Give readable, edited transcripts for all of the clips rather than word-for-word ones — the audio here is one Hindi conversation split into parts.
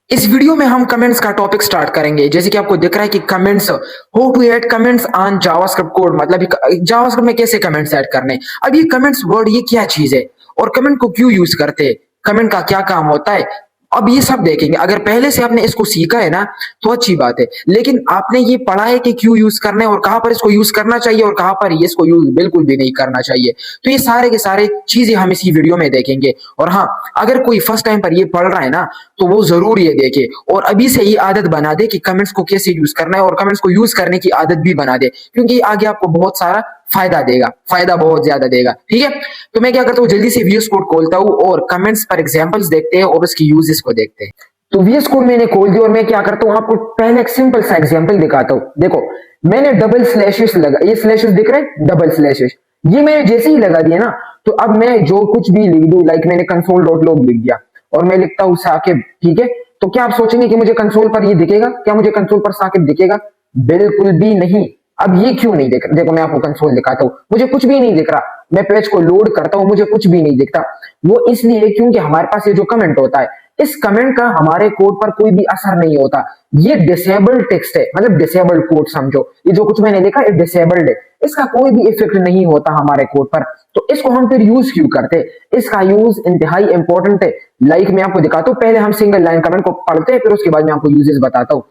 इस वीडियो में हम कमेंट्स का टॉपिक स्टार्ट करेंगे। जैसे कि आपको दिख रहा है कि comments, how to add comments on JavaScript code, मतलब जावास्क्रिप्ट में कैसे कमेंट्स ऐड करने। अब ये कमेंट्स वर्ड ये क्या चीज है और कमेंट को क्यों यूज करते हैं, कमेंट का क्या काम होता है, अब ये सब देखेंगे। अगर पहले से आपने इसको सीखा है ना तो अच्छी बात है, लेकिन आपने ये पढ़ा है कि क्यों यूज करना है और कहां पर इसको यूज करना चाहिए और कहां पर इसको यूज बिल्कुल भी नहीं करना चाहिए। तो ये सारे के सारे चीजें हम इसी वीडियो में देखेंगे। और हाँ, अगर कोई फर्स्ट टाइम पर ये पढ़ रहा है ना तो वो जरूर ये देखे और अभी से ये आदत बना दे कि कमेंट्स को कैसे यूज करना है और कमेंट्स को यूज करने की आदत भी बना दे, क्योंकि आगे आपको बहुत सारा फायदा देगा, फायदा बहुत ज्यादा देगा। ठीक है, तो मैं क्या करता हूँ, जल्दी से VS कोड खोलता हूँ और कमेंट्स पर एग्जांपल्स देखते हैं और उसकी यूजेस को देखते हैं। तो VS कोड मैंने खोल दिया और मैं क्या करता हूँ, आपको पहले एक सिंपल सा एग्जांपल दिखाता हूँ। देखो, मैंने डबल स्लैशेस लगा, ये स्लैशेस दिख रहे हैं, डबल स्लैशेस, ये मैंने जैसे ही लगा दिया ना, तो अब मैं जो कुछ भी लिख दूं, लाइक मैंने console.log लिख दिया और मैं लिखता हूँ साकिब। ठीक है, तो क्या आप सोचेंगे कि मुझे कंसोल पर ये दिखेगा? क्या मुझे कंसोल पर साकिब दिखेगा? बिल्कुल भी नहीं। अब ये क्यों नहीं दिख रहा? देखो, मैं आपको कंसोल दिखाता हूँ, मुझे कुछ भी नहीं दिख रहा। मैं पेज को लोड करता हूँ, मुझे कुछ भी नहीं दिखता। वो इसलिए क्योंकि हमारे पास ये जो कमेंट होता है, इस कमेंट का हमारे कोड पर कोई भी असर नहीं होता। ये डिसेबल्ड टेक्स्ट है, मतलब डिसेबल्ड कोड समझो। ये जो कुछ मैंने लिखा है डिसेबल्ड है, इसका कोई भी इफेक्ट नहीं होता हमारे कोड पर। तो इसको हम फिर यूज क्यों करते? इसका यूज इंतहाई इंपॉर्टेंट है। लाइक मैं आपको दिखाता हूँ, पहले हम सिंगल लाइन कमेंट को पढ़ते हैं, फिर उसके बाद मैं आपको यूजेस बताता हूँ।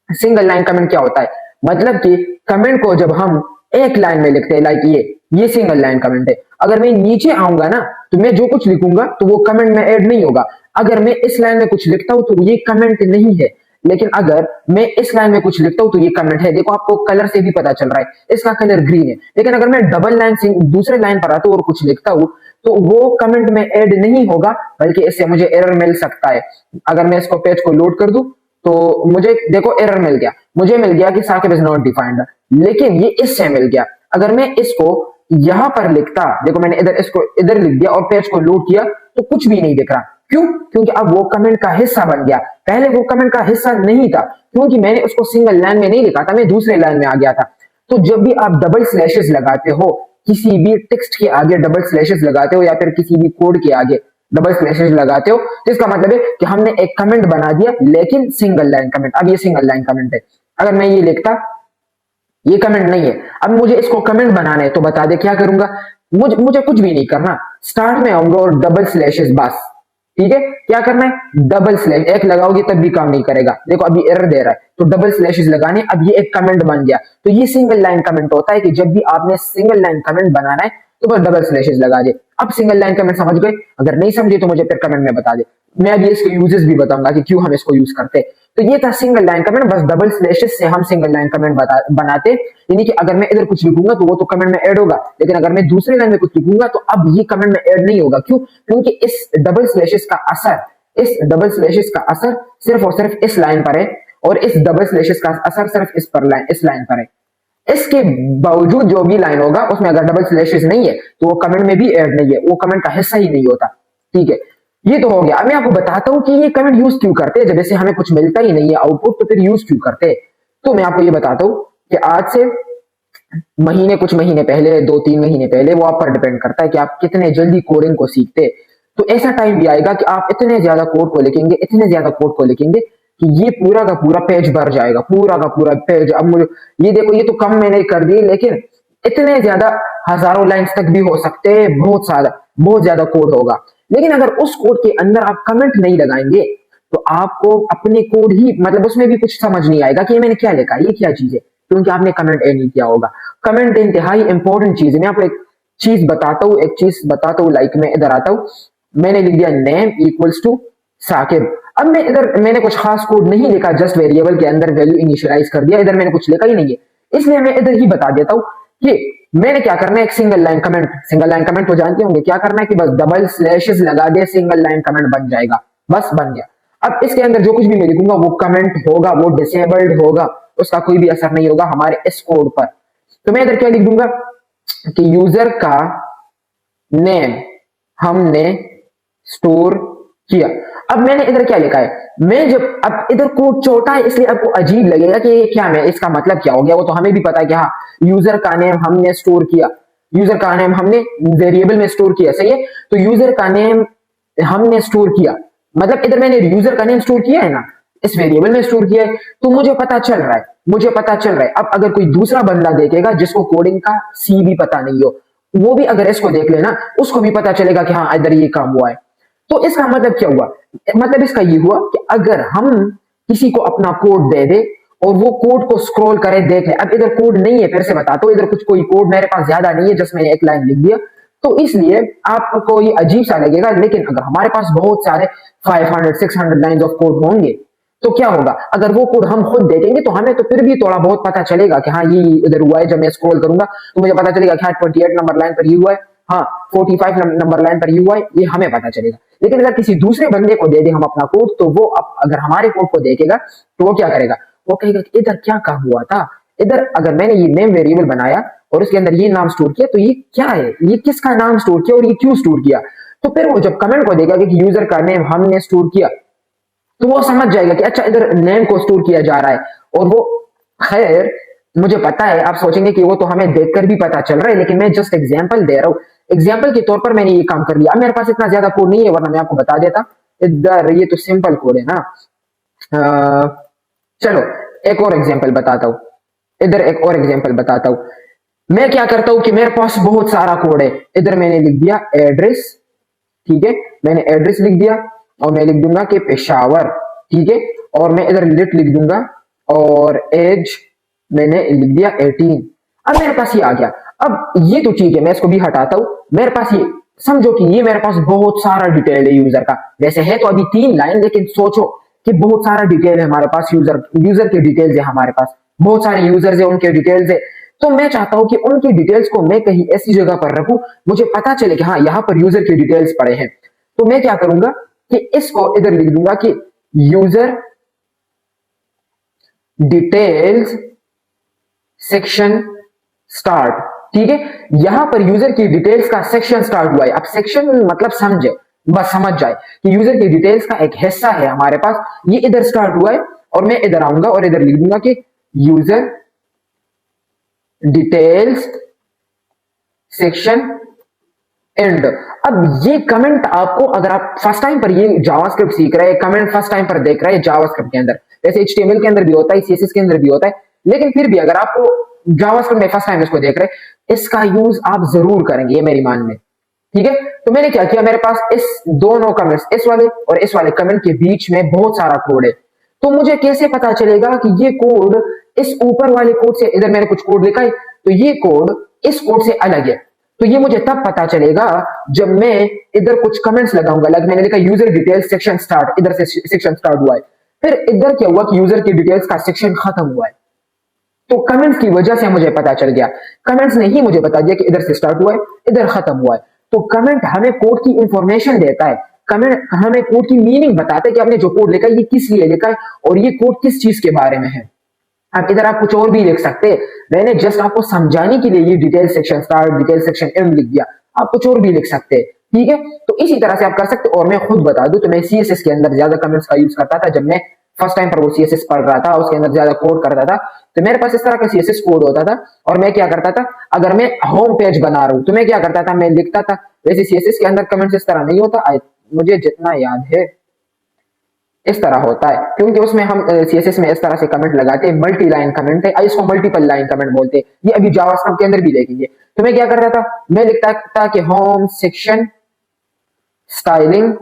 सिंगल लाइन कमेंट क्या होता है, मतलब कि कमेंट को जब हम एक लाइन में लिखते हैं, लाइक ये सिंगल लाइन कमेंट है। अगर मैं नीचे आऊंगा ना तो मैं जो कुछ लिखूंगा तो वो कमेंट में ऐड नहीं होगा। अगर मैं इस लाइन में कुछ लिखता हूं तो ये कमेंट नहीं है, लेकिन अगर मैं इस लाइन में कुछ लिखता हूं तो ये कमेंट है। देखो, आपको कलर से भी पता चल रहा है, इसका कलर ग्रीन है। लेकिन अगर मैं डबल लाइन से दूसरे लाइन पर आता हूं और कुछ लिखता हूं तो वो कमेंट में ऐड नहीं होगा, बल्कि इससे मुझे एरर मिल सकता है। अगर मैं इसको पेज को लोड कर दूं तो मुझे देखो एरर मिल गया, मुझे मिल गया कि साकिब इज नॉट डिफाइंड, लेकिन ये इससे मिल गया। अगर मैं इसको यहां पर लिखता, देखो मैंने इधर इसको इधर लिख दिया और पेज को लोड किया तो कुछ भी नहीं दिख रहा। क्यों? क्योंकि अब वो कमेंट का हिस्सा बन गया। पहले वो कमेंट का हिस्सा नहीं था, क्योंकि मैंने उसको सिंगल लाइन में नहीं लिखा था, मैं दूसरे लाइन में आ गया था। तो जब भी आप डबल स्लैशेस लगाते हो, किसी भी टेक्स्ट के आगे डबल स्लैशेस लगाते हो या फिर किसी भी कोड के आगे डबल स्लैशेस लगाते हो, तो इसका मतलब है कि हमने एक कमेंट बना दिया, लेकिन सिंगल लाइन कमेंट। अब ये सिंगल लाइन कमेंट है। अगर मैं ये लिखता, ये कमेंट नहीं है, अब मुझे इसको कमेंट बनाना है, तो बता दे क्या करूंगा। मुझे कुछ भी नहीं करना, स्टार्ट में आऊंगा और डबल स्लैशेस बस। ठीक है, क्या करना है, डबल स्लैश। एक लगाओगे तब भी काम नहीं करेगा, देखो अभी एरर दे रहा है, तो डबल स्लैशेस लगाने। अब ये एक कमेंट बन गया। तो ये सिंगल लाइन कमेंट होता है कि जब भी आपने सिंगल लाइन कमेंट बनाना है तो बस डबल स्लैशेस लगा दे। अब सिंगल लाइन कमेंट समझ गए? अगर नहीं समझे तो मुझे फिर कमेंट में बता दे, मैं अभी इसके यूजेस भी बताऊंगा कि क्यों हम इसको यूज करते हैं। तो ये था सिंगल लाइन कमेंट, बस डबल स्लैशेस से हम सिंगल लाइन कमेंट बनाते। यानी कि अगर मैं इधर कुछ लिखूंगा तो वो तो कमेंट में ऐड होगा, लेकिन अगर मैं दूसरे लाइन में कुछ लिखूंगा तो अब ये कमेंट में ऐड नहीं होगा। क्यों? क्योंकि इस डबल स्लैशेस का असर सिर्फ और सिर्फ इस लाइन पर है, और इस डबल स्लैशेस का असर सिर्फ इस लाइन पर है। इसके बावजूद जो भी लाइन होगा उसमें अगर डबल स्लैशेस नहीं है तो वो कमेंट में भी ऐड नहीं है, वो कमेंट का हिस्सा ही नहीं होता। ठीक है, ये तो हो गया। अब मैं आपको बताता हूं कि ये कमेंट यूज क्यों करते हैं। जब ऐसे हमें कुछ मिलता ही नहीं है आउटपुट, तो फिर यूज क्यों करते हैं। तो मैं आपको ये बताता हूं कि आज से कुछ महीने पहले, 2-3 महीने पहले, वो आप पर डिपेंड करता है कि आप कितने जल्दी कोडिंग को सीखते। तो ऐसा टाइम भी आएगा कि आप इतने ज्यादा कोड को लिखेंगे कि ये पूरा का पूरा पेज भर जाएगा, पूरा का पूरा पेज। अब मुझे ये देखो, ये तो कम मैंने कर दिए, लेकिन इतने ज्यादा हजारों लाइंस तक भी हो सकते हैं, बहुत ज्यादा कोड होगा। लेकिन अगर उस कोड के अंदर आप कमेंट नहीं लगाएंगे तो आपको अपने कोड ही, मतलब उसमें भी कुछ समझ नहीं आएगा कि मैंने क्या लिखा है, ये क्या चीज है, क्योंकि आपने कमेंट ऐड नहीं किया होगा। कमेंट इंतहाई इंपॉर्टेंट चीज है। मैं आपको एक चीज बताता हूँ, लाइक मैं इधर आता हूँ, मैंने लिख दिया नेम इक्वल्स टू साकिब। अब मैं इधर मैंने कुछ खास कोड नहीं लिखा, जस्ट वेरिएबल के अंदर वैल्यू इनिशियलाइज कर दिया, इधर मैंने कुछ लिखा ही नहीं है। इसलिए मैं इधर ही बता देता हूं कि मैंने क्या करना है, एक सिंगल लाइन कमेंट तो जानते होंगे क्या करना है, कि बस डबल स्लैशेस लगा दे, सिंगल लाइन कमेंट बन जाएगा, बस बन गया। अब इसके अंदर जो कुछ भी मैं लिखूंगा वो कमेंट होगा, वो डिसेबल्ड होगा, उसका कोई भी असर नहीं होगा हमारे इस कोड पर। तो मैं इधर क्या लिख दूंगा कि यूजर का नेम हमने स्टोर किया। अब मैंने इधर क्या लिखा है, मैं जब, अब इधर कोड छोटा है इसलिए आपको अजीब लगेगा कि ये क्या है, इसका मतलब क्या हो गया। वो तो हमें भी पता है कि हाँ, यूजर का नेम हमने स्टोर किया, यूजर का नेम हमने वेरिएबल में स्टोर किया, सही है। तो यूजर का नेम हमने स्टोर किया, मतलब इधर मैंने यूजर का नेम स्टोर किया है ना, इस वेरिएबल में स्टोर किया है, तो मुझे पता चल रहा है, मुझे पता चल रहा है। अब अगर कोई दूसरा बंदा देखेगा जिसको कोडिंग का सी भी पता नहीं हो, वो भी अगर इसको देख लेना, उसको भी पता चलेगा कि हाँ इधर ये काम हुआ है। तो इसका मतलब क्या हुआ? मतलब इसका ये हुआ कि अगर हम किसी को अपना कोड दे दे और वो कोड को स्क्रॉल करे देख ले, अब इधर कोड नहीं है, फिर से बताता हूं, इधर कुछ कोई कोड मेरे पास ज्यादा नहीं है, जस्ट मैंने एक लाइन लिख दिया, तो इसलिए आपको ये अजीब सा लगेगा। लेकिन अगर हमारे पास बहुत सारे 500-600 लाइंस ऑफ कोड होंगे, तो क्या होगा? अगर वो कोड हम खुद देखेंगे तो हमें तो फिर भी थोड़ा बहुत पता चलेगा कि हाँ ये इधर हुआ है। जब मैं स्क्रॉल करूंगा तो मुझे पता चलेगा कि हाँ 28 नंबर लाइन पर ये हुआ है, हाँ 45 नंबर लाइन पर ये हुआ है, ये हमें पता चलेगा। लेकिन अगर किसी दूसरे बंदे को दे दे हम अपना कोड, तो वो अगर हमारे कोड को देखेगा तो वो क्या करेगा? वो कहेगा कि इधर क्या काम हुआ था, इधर अगर मैंने ये नेम वेरिएबल बनाया और उसके अंदर ये नाम स्टोर किया, तो ये क्या है, ये किसका नाम स्टोर किया और ये क्यों स्टोर किया? तो फिर वो जब कमेंट को देगा कि यूजर का नेम हमने स्टोर किया, तो वो समझ जाएगा कि अच्छा इधर नेम को स्टोर किया जा रहा है। और वो, खैर मुझे पता है आप सोचेंगे कि वो तो हमें देखकर भी पता चल रहा है, लेकिन मैं जस्ट एग्जांपल दे रहा हूँ, एग्जांपल के तौर पर मैंने ये काम कर लिया। अब मेरे पास इतना ज्यादा कोड नहीं है, वरना मैं आपको बता देता। इधर ये तो सिंपल कोड है ना। चलो एक और एग्जांपल बताता हूँ, इधर एक और एग्जांपल बताता हूँ। मैं क्या करता हूँ कि मेरे पास बहुत सारा कोड है, इधर मैंने लिख दिया एड्रेस, ठीक है, मैंने एड्रेस लिख दिया और मैं लिख दूंगा कि पेशावर, ठीक है, और मैं इधर लिट लिख दूंगा और एज मैंने लिख दिया 18। अब मेरे पास ये आ गया। अब ये तो ठीक है, मैं इसको भी हटाता हूं। मेरे पास ये, समझो कि ये मेरे पास बहुत सारा डिटेल है यूजर का। वैसे है तो अभी 3 लाइन, लेकिन सोचो कि बहुत सारा डिटेल है हमारे पास, यूजर के डिटेल्स है हमारे पास, बहुत सारे यूजर्स है, उनके डिटेल्स है। तो मैं चाहता हूं कि उनकी डिटेल्स को मैं कहीं ऐसी जगह पर रखूं, मुझे पता चले कि हाँ यहाँ पर यूजर की डिटेल्स पड़े हैं। तो मैं क्या करूंगा कि इसको इधर लिख दूंगा कि यूजर डिटेल्स सेक्शन स्टार्ट, ठीक है। यहां पर यूजर की डिटेल्स का सेक्शन स्टार्ट हुआ है। अब सेक्शन मतलब समझे, बस समझ जाए कि यूजर की डिटेल्स का एक हिस्सा है हमारे पास, ये इधर स्टार्ट हुआ है। और मैं इधर आऊंगा और इधर लिख दूंगा कि यूजर डिटेल्स सेक्शन एंड। अब ये कमेंट आपको, अगर आप फर्स्ट टाइम पर ये जावास्क्रिप्ट सीख रहे हैं, कमेंट फर्स्ट टाइम पर देख रहे हैं जावास्क्रिप्ट के अंदर, जैसे एचटीएमएल के अंदर भी होता है, सीएसएस के अंदर भी होता है, लेकिन फिर भी अगर आपको जावास्क्रिप्ट में फर्स्ट टाइम इसको देख रहे हैं, इसका यूज आप जरूर करेंगे, ये मेरी मान में, ठीक है। तो मैंने क्या किया, मेरे पास इस दोनों कमेंट्स, इस वाले और इस वाले कमेंट के बीच में बहुत सारा कोड है। तो मुझे कैसे पता चलेगा कि ये कोड इस ऊपर वाले कोड से, इधर मैंने कुछ कोड लिखा है तो ये कोड इस कोड से अलग है। तो ये मुझे तब पता चलेगा जब मैं इधर कुछ कमेंट्स लगाऊंगा। लाइक मैंने लिखा यूजर डिटेल्स सेक्शन स्टार्ट, इधर से सेक्शन स्टार्ट हुआ है, फिर इधर क्या हुआ कि यूजर की डिटेल्स का सेक्शन खत्म हुआ है। तो कमेंट्स की वजह से मुझे पता चल गया, कमेंट्स ने ही मुझे बता दिया कि इधर से स्टार्ट हुआ है, इधर खत्म हुआ है। तो कमेंट हमें कोड की इंफॉर्मेशन देता है, कमेंट हमें कोड की मीनिंग बताता है कि आपने जो कोड लिखा है ये किस लिए लिखा है और ये कोड किस चीज के बारे में है। अब इधर आप कुछ और भी लिख सकते हैं, मैंने जस्ट आपको समझाने के लिए ये detail section start, detail section and लिख दिया। आप कुछ और भी लिख सकते हैं, ठीक है। तो इसी तरह से आप कर सकते हो। और मैं खुद बता दूं तो मैं सीएसएस के अंदर ज्यादा कमेंट्स का यूज करता था। जब मैं फर्स्ट टाइम पर वो सीएसएस पढ़ रहा था, उसके अंदर ज्यादा कोड करता था, तो मेरे पास इस तरह का सीएसएस कोड होता था। और मैं क्या करता था, अगर मैं होम पेज बना रहा हूं तो मैं क्या करता था, मैं लिखता था। वैसे सीएसएस के अंदर कमेंट्स इस तरह नहीं होता, मुझे जितना याद है इस तरह होता है, क्योंकि उसमें हम सीएसएस में इस तरह से कमेंट लगाते हैं, मल्टी लाइन कमेंट है, इसको मल्टीपल लाइन कमेंट बोलते हैं। ये अभी जावास्क्रिप्ट के अंदर भी देखेंगे। तो मैं क्या करता था, मैं लिखता था कि होम सेक्शन स्टाइलिंग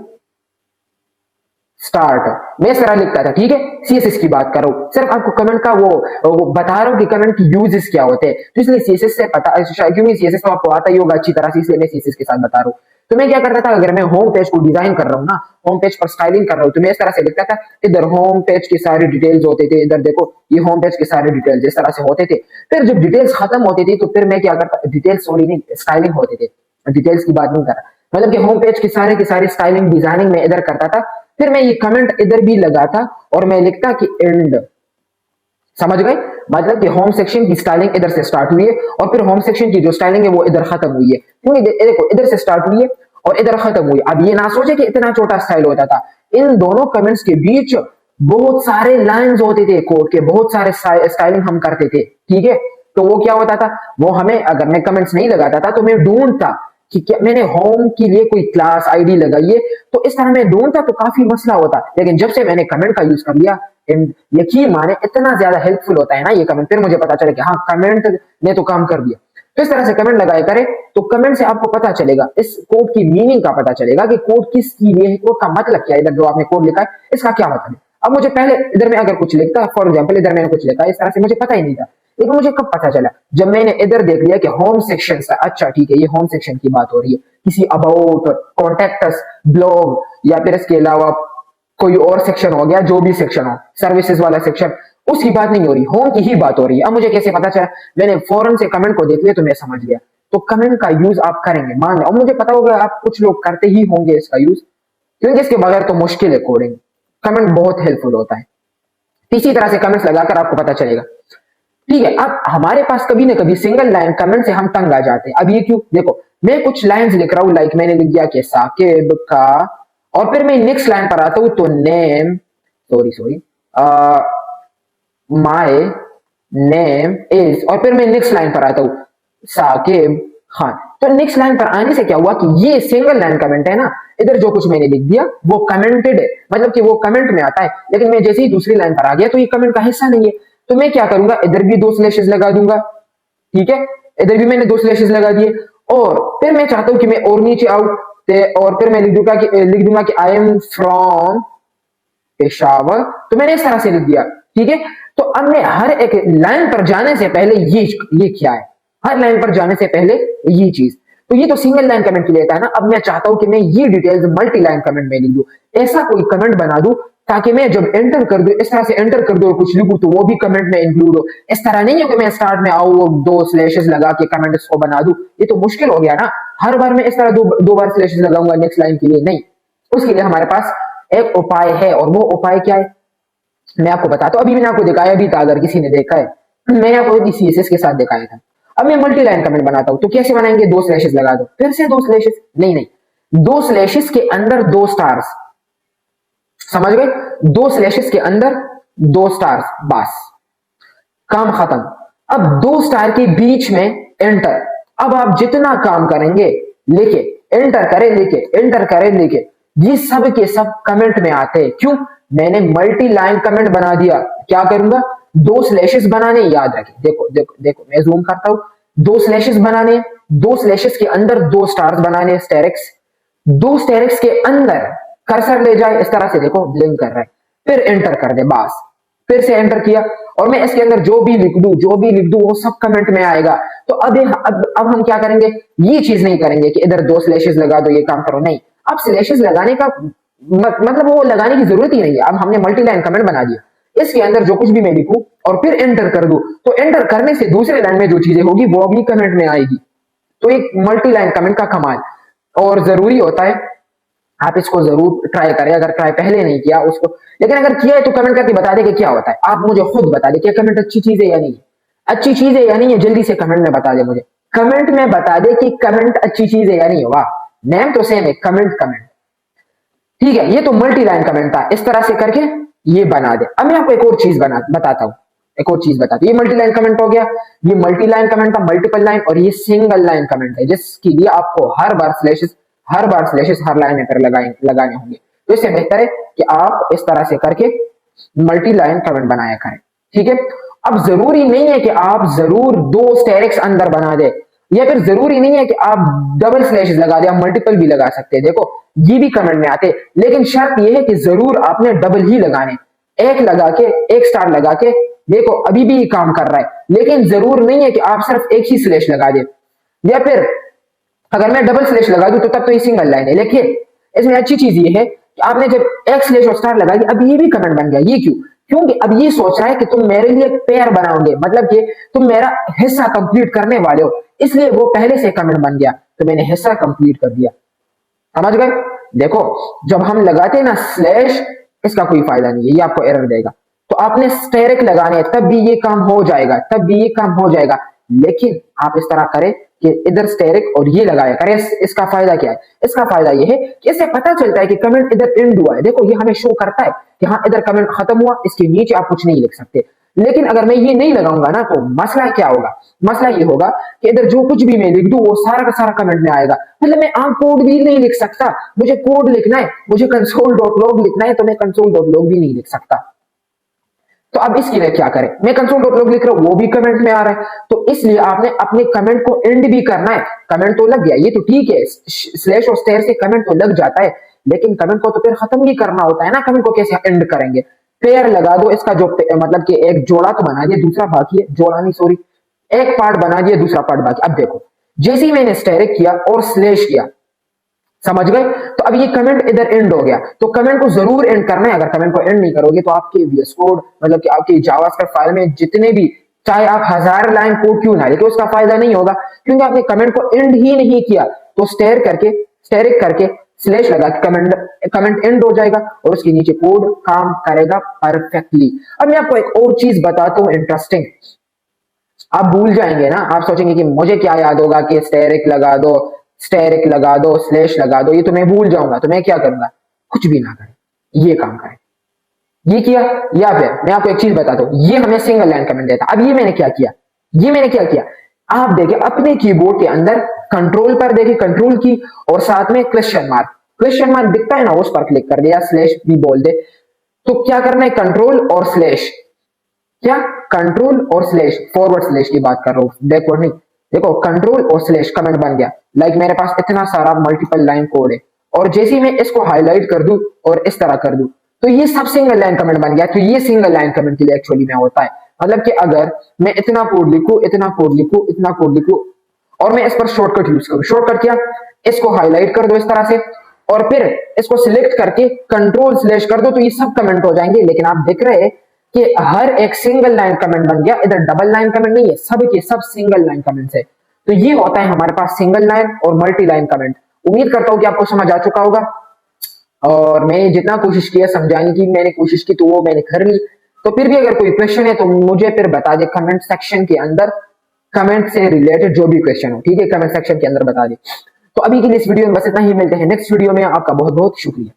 स्टार्ट, मैं इस तरह लिखता था, ठीक है। सीएसएस की बात कर रहा हूं, सिर्फ आपको कमेंट का वो बता रहा हूं कि कमेंट की यूजेस क्या होते हैं। तो इसलिए सीएसएस से पता, क्योंकि सीएसएस तो आपको आता ही होगा अच्छी तरह से, इसलिए मैं सीएसएस के साथ बता रहा हूं। तो मैं क्या करता था, अगर मैं होम पेज को डिजाइन कर रहा हूं ना, होम पेज पर स्टाइलिंग कर रहा हूं, तो मैं इस तरह से लिखता था, इधर होम पेज के सारे डिटेल्स होते थे, इधर देखो ये होम पेज के सारे डिटेल्स इस तरह से होते थे। फिर जब डिटेल्स खत्म होती थी तो फिर मैं क्या करता, डिटेल्स सॉरी नहीं, स्टाइलिंग होते थे, डिटेल्स की बात नहीं कर रहा, मतलब कि होम पेज की सारे स्टाइलिंग डिजाइनिंग में इधर करता था। फिर मैं ये कमेंट इधर भी लगाता और मैं लिखता कि एंड, समझ गए, मतलब कि होम सेक्शन की स्टाइलिंग इधर से स्टार्ट हुई है और फिर होम सेक्शन की जो स्टाइलिंग है वो इधर खत्म हुई है। क्योंकि देखो इधर से स्टार्ट हुई है और इधर खत्म हुई। अब ये ना सोचे कि इतना छोटा स्टाइल होता था, इन दोनों कमेंट्स के बीच बहुत सारे लाइंस होते थे कोड के, बहुत सारे स्टाइलिंग हम करते थे, ठीक है। तो वो क्या होता था, वो हमें, अगर मैं कमेंट्स नहीं लगाता था तो मैं ढूंढता कि क्या मैंने होम के लिए कोई क्लास आईडी लगाई है, तो इस तरह मैं ढूंढता तो काफी मसला होता। लेकिन जब से मैंने कमेंट का यूज कर लिया, यकीन माने इतना ज्यादा हेल्पफुल होता है ना ये कमेंट, फिर मुझे पता चले कि हाँ कमेंट ने तो काम कर दिया। तो इस तरह से कमेंट लगाया करें, तो कमेंट से आपको पता चलेगा, इस कोड की मीनिंग का पता चलेगा कि कोड किसकी लिए है, कोड का मतलब क्या है, इधर जो आपने कोड लिखा है इसका क्या मतलब है। अब मुझे पहले इधर में अगर कुछ लिखता, फॉर एग्जाम्पल इधर मैंने कुछ लिखा, इस तरह से मुझे पता ही नहीं था, लेकिन मुझे कब पता चला, जब मैंने इधर देख लिया कि होम सेक्शन से, अच्छा ठीक है ये होम सेक्शन की बात हो रही है, किसी अबाउट, कॉन्टेक्ट्स, ब्लॉग या फिर इसके अलावा कोई और सेक्शन हो गया, जो भी सेक्शन हो, सर्विसेज वाला सेक्शन, उसकी बात नहीं हो रही, होम की ही बात हो रही है। अब मुझे कैसे पता चला, मैंने फौरन से कमेंट को देख लिया तो मैं समझ गया। तो कमेंट का यूज आप करेंगे, मान लो, और मुझे पता होगा आप कुछ लोग करते ही होंगे इसका यूज, क्योंकि इसके बगैर तो मुश्किल है कोडिंग। कमेंट बहुत हेल्पफुल होता है। इसी तरह से कमेंट्स लगाकर आपको पता चलेगा। ठीक है, अब हमारे पास कभी ना कभी सिंगल लाइन कमेंट से हम तंग आ जाते हैं। अब ये क्यों, देखो मैं कुछ लाइंस लिख रहा हूं, लाइक मैंने लिख दिया कि साकिब का, और फिर मैं नेक्स्ट लाइन पर आता हूं तो name, sorry my name is, और फिर मैं नेक्स्ट लाइन पर आता हूं साकिब खान। तो नेक्स्ट लाइन पर आने से क्या हुआ कि ये सिंगल लाइन कमेंट है ना, इधर जो कुछ मैंने लिख दिया वो कमेंटेड है, मतलब कि वो कमेंट में आता है, लेकिन मैं जैसे ही दूसरी लाइन पर आ गया तो ये कमेंट का हिस्सा नहीं है। तो मैं क्या करूंगा, इधर भी 2 स्लैशेस लगा दूंगा, ठीक है, इधर भी मैंने 2 स्लैशेस लगा दिए, और फिर मैं चाहता हूं कि मैं और नीचे आऊं, और फिर मैं लिख दूंगा कि आई एम फ्रॉम पेशावर, तो मैंने इस तरह से लिख दिया। ठीक है, तो अब मैं हर एक लाइन पर जाने से पहले ये क्या है, हर लाइन पर जाने से पहले ये चीज, तो ये तो सिंगल लाइन कमेंट के लिए था ना। अब मैं चाहता हूं कि मैं ये डिटेल्स मल्टी लाइन कमेंट में लिख दूं, ऐसा कोई कमेंट बना दूं ताकि मैं जब एंटर कर दूं, इस तरह से एंटर कर दूं और कुछ लिखूं तो वो भी कमेंट में इंक्लूड हो। इस तरह नहीं है कि मैं स्टार्ट में आऊं और 2 स्लैशेस लगा के कमेंट इसको बना दूं, ये तो मुश्किल हो गया ना, हर बार मैं इस तरह दो बार स्लैशेस लगाऊंगा नेक्स्ट लाइन के लिए, नहीं। उसके लिए हमारे पास एक उपाय है, और वो उपाय क्या है मैं आपको बताता हूं। अभी मैंने आपको दिखाया भी था, अगर किसी ने देखा है, मैंने आपको सीएसएस के साथ दिखाया था। अब मैं मल्टी लाइन कमेंट बनाता हूं, तो कैसे बनाएंगे, 2 स्लैशेस लगा दो, फिर से 2 स्लैशेस, नहीं, 2 स्लैशेस के अंदर 2 स्टार्स, समझ गए, 2 स्लैशेस के अंदर 2 स्टार्स, बस काम खत्म। अब 2 स्टार के बीच में एंटर, अब आप जितना काम करेंगे लिखे, एंटर करें लिखे, एंटर करें लिखे, ये सब के सब कमेंट में आते हैं। क्यों, मैंने मल्टी लाइन कमेंट बना दिया। क्या करूंगा, 2 स्लैशेस बनाने, याद रखें, देखो देखो देखो मैं जूम करता हूं, 2 स्लैशेस बनाने, 2 स्लैशेस के अंदर 2 स्टार्स बनाने, स्टेरिक्स, 2 स्टेरिक्स के अंदर कर्सर ले जाए, इस तरह से देखो ब्लिंक कर रहा है, फिर एंटर कर दे, बस फिर से एंटर किया, और मैं इसके अंदर जो भी लिख दूं वो सब कमेंट में आएगा। तो अब हम क्या करेंगे, ये चीज नहीं करेंगे कि इधर 2 स्लैशेस लगा दो ये काम करो, नहीं। अब स्लैशेस लगाने का मतलब वो लगाने की जरूरत ही नहीं है। अब हमने मल्टी लाइन कमेंट बना दिया, इसके अंदर जो कुछ भी मैं लिखूं और फिर एंटर कर दूं, तो एंटर करने से दूसरे लाइन में जो चीजें होगी वो भी कमेंट में आएगी। तो एक मल्टी लाइन कमेंट का कमाल, और जरूरी होता है, आप इसको जरूर ट्राई करें, अगर ट्राई पहले नहीं किया उसको, लेकिन अगर किया है तो कमेंट करके बता दे कि क्या होता है। आप मुझे खुद बता दे कि कमेंट अच्छी चीज है या नहीं है, अच्छी चीज है या नहीं है, जल्दी से कमेंट में बता दे मुझे, कमेंट में बता दे कि कमेंट अच्छी चीज है या नहीं है। वाह, नेम तो सेम है, कमेंट कमेंट, ठीक है। ये तो मल्टी लाइन कमेंट था, इस तरह से करके ये बना दे। अब मैं आपको एक और चीज बताता हूं, एक और चीज बताता हूं। ये मल्टी लाइन कमेंट हो गया, ये मल्टी लाइन कमेंट था, मल्टीपल लाइन, और ये सिंगल लाइन कमेंट है, जिसके लिए आपको हर बार स्लैशेस हर लाइन में फिर लगाने होंगे। तो इससे बेहतर है कि आप इस तरह से करके मल्टी लाइन कमेंट बनाया करें, ठीक है। अब जरूरी नहीं है कि आप जरूर 2 स्टेरिक्स अंदर बना दे, या फिर जरूरी नहीं है कि आप डबल स्लैशेस लगा दे, आप मल्टीपल भी लगा सकते हैं, देखो ये भी कमेंट में आते, लेकिन शर्त यह है कि जरूर आपने डबल ही लगाने, एक लगा के, एक स्टार लगा के, देखो अभी भी काम कर रहा है, लेकिन जरूर नहीं है कि आप सिर्फ एक ही स्लैश लगा दे, या फिर अगर मैं डबल स्लैश लगा दूं तो तब तो ये सिंगल लाइन है। लेकिन इसमें अच्छी चीज ये है कि आपने जब एक स्लैश और स्टार लगा दी, अब ये भी कमेंट बन गया। ये क्यों, क्योंकि अब ये सोच रहा है कि तुम मेरे लिए पेयर बनाओगे, मतलब कि तुम मेरा हिस्सा कंप्लीट करने वाले हो, इसलिए वो पहले से कमेंट बन गया, तो मैंने हिस्सा कंप्लीट कर दिया, समझ गए। देखो जब हम लगाते हैं ना स्लैश, इसका कोई फायदा नहीं है, ये आपको एरर देगा, तो आपने स्टेरिक लगाने, तब भी ये काम हो जाएगा, लेकिन आप इस तरह करें कि इधर स्टेरिक और ये लगाया करें। इसका फायदा क्या है, इसका फायदा ये है कि इससे पता चलता है कि कमेंट इधर एंड हुआ है, देखो ये हमें शो करता है कि हाँ इधर कमेंट खत्म हुआ, इसके नीचे आप कुछ नहीं लिख सकते। लेकिन अगर मैं ये नहीं लगाऊंगा ना तो मसला क्या होगा, मसला ये होगा कि इधर जो कुछ भी मैं लिख दूं वो सारा का सारा कमेंट में आएगा। मतलब मैं आम कोड भी नहीं लिख सकता, मुझे कोड लिखना है, मुझे console.log लिखना है तो मैं console.log भी नहीं लिख सकता। तो अब इसके लिए क्या करें, मैं console.log लिख रहा हूं वो भी कमेंट में आ रहा है, तो इसलिए आपने अपने कमेंट को एंड भी करना है। कमेंट तो लग गया, ये तो ठीक है, स्लैश और स्टेयर से कमेंट तो लग जाता है, लेकिन कमेंट को तो फिर खत्म भी करना होता है ना। कमेंट को कैसे एंड करेंगे, पेयर लगा दो इसका, जो मतलब कि एक जोड़ा तो बना दिया, दूसरा बाकी है, जोड़ा नहीं सॉरी, एक पार्ट बना दिया, दूसरा पार्ट बाकी। अब देखो जैसे ही मैंने स्टेरिक किया और स्लैश किया, समझ गए, तो अब ये कमेंट इधर एंड हो गया, तो कमेंट को जरूर एंड करना है। अगर कमेंट को एंड नहीं करोगे तो आपके VS कोड मतलब कि आपकी जावास्क्रिप्ट फाइल में जितने भी, चाहे आप 1000 लाइन कोड क्यों ना लिखे, उसका फायदा नहीं होगा, क्योंकि आपने कमेंट को एंड ही नहीं किया। तो स्टेरिक करके स्लैश लगा के कमेंट एंड हो जाएगा और उसके नीचे कोड काम करेगा परफेक्टली। अब मैं आपको एक और चीज बताता हूं इंटरेस्टिंग, आप भूल जाएंगे ना, आप सोचेंगे कि मुझे क्या याद होगा कि स्टेरिक लगा दो स्लैश लगा दो, ये तो मैं भूल जाऊंगा, तो मैं क्या करूंगा, कुछ भी ना करें, ये काम करें, ये किया। या फिर मैं आपको एक चीज बताता हूं, ये हमें सिंगल लाइन कमेंट देता। अब ये मैंने क्या किया, आप देखिए अपने कीबोर्ड के अंदर कंट्रोल पर देखिए, कंट्रोल की और साथ में क्वेश्चन मार्क दिखता है ना, उस पर क्लिक कर दे या स्लैश भी बोल दे। तो क्या करना है, कंट्रोल और स्लैश, क्या कंट्रोल और स्लैश, फॉरवर्ड स्लैश की बात कर रहा हूं, बैकवर्ड नहीं। देखो कंट्रोल और स्लैश कमेंट बन गया, लाइक मेरे पास इतना सारा मल्टीपल लाइन कोड है, और जैसे ही मैं इसको हाईलाइट कर दूं और इस तरह कर दूं तो ये सब सिंगल लाइन कमेंट बन गया। तो ये सिंगल लाइन कमेंट के लिए एक्चुअली में होता है, मतलब कि अगर मैं इतना कोड लिखूं और मैं इस पर शॉर्टकट यूज करूं, शॉर्टकट क्या, इसको हाईलाइट कर दो इस तरह से और फिर इसको सिलेक्ट करके कंट्रोल स्लैश कर दो, तो ये सब कमेंट हो जाएंगे। लेकिन आप देख रहे हैं कि हर एक सिंगल लाइन कमेंट बन गया, इधर डबल लाइन कमेंट नहीं है, सब के सब सिंगल लाइन कमेंट है। तो ये होता है हमारे पास सिंगल लाइन और मल्टी लाइन कमेंट। उम्मीद करता हूं कि आपको समझ आ चुका होगा, और मैंने जितना कोशिश किया समझाने की मैंने कोशिश की तो वो मैंने कर ली। तो फिर भी अगर कोई क्वेश्चन है तो मुझे फिर बता दे कमेंट सेक्शन के अंदर, कमेंट से रिलेटेड जो भी क्वेश्चन हो, ठीक है, कमेंट सेक्शन के अंदर बता दे। तो अभी के लिए इस वीडियो में बस इतना ही, मिलते हैं नेक्स्ट वीडियो में। आपका बहुत बहुत शुक्रिया।